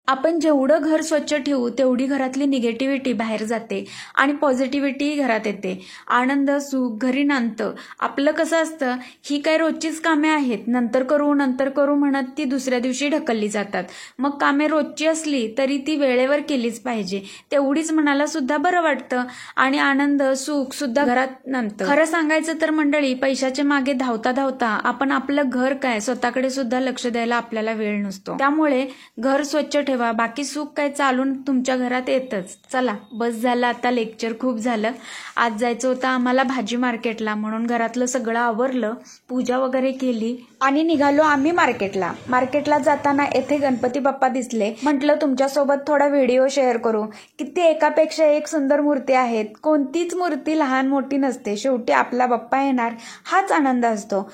आपण जेवढं घर स्वच्छ ठेवू तेवढी घरातली निगेटिव्हिटी बाहेर जाते आणि पॉझिटिव्हिटी घरात येते. आनंद सुख घरी नांदतं. आपलं कसं असतं, ही काय रोजचीच कामे आहेत, नंतर करू म्हणत ती दुसऱ्या दिवशी ढकलली जातात. मग कामे रोजची असली तरी ती वेळेवर केलीच पाहिजे. तेवढीच मनाला सुद्धा बरं वाटतं आणि आनंद सुख सुद्धा घरात नांदतं. खरं सांगायचं तर मंडळी, पैशाच्या मागे धावता धावता आपण आपलं घर काय स्वतःकडे सुद्धा लक्ष द्यायला आपल्याला वेळ नसतो. त्यामुळे घर स्वच्छ ठेवा, बाकी सुख काय चालून तुमच्या घरात येतच. चला बस झालं, आता लेक्चर खूप झालं. आज जायचं होतं आम्हाला भाजी मार्केटला, म्हणून घरातलं सगळं आवरलं, पूजा वगैरे केली आणि निघालो आम्ही मार्केटला. मार्केटला जाताना येथे गणपती बाप्पा दिसले. म्हटलं तुमच्यासोबत थोडा व्हिडिओ शेअर करू. किती एकापेक्षा एक सुंदर मूर्ती आहेत. कोणतीच मूर्ती लहान मोठी नसते, शेवटी आपला बाप्पा येणार हाच आनंद असतो.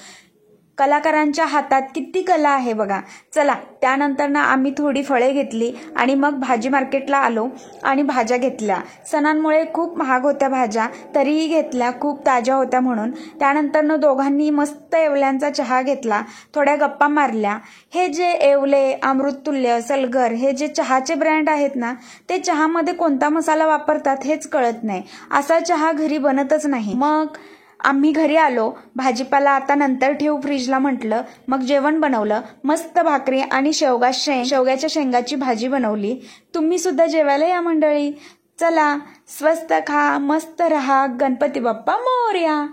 कलाकारांच्या हातात किती कला आहे बघा. चला त्यानंतर ना आम्ही थोडी फळे घेतली आणि मग भाजी मार्केटला आलो आणि भाज्या घेतल्या. सणांमुळे खूप महाग होत्या भाज्या, तरीही घेतल्या, खूप ताज्या होत्या म्हणून. त्यानंतर दोघांनी मस्त येवल्यांचा चहा घेतला, थोड्या गप्पा मारल्या. हे जे येवले, अमृततुल्य, सलगर हे जे चहाचे ब्रँड आहेत ना, ते चहामध्ये कोणता मसाला वापरतात हेच कळत नाही. असा चहा घरी बनतच नाही. मग आम्ही घरी आलो. भाजीपाला आता नंतर ठेवू फ्रीजला म्हटलं. मग जेवण बनवलं. मस्त भाकरी आणि शेवग्याच्या शेंगाची भाजी बनवली. तुम्ही सुद्धा जेवायला या मंडळी. चला स्वस्त खा, मस्त रहा. गणपती बाप्पा मोरया.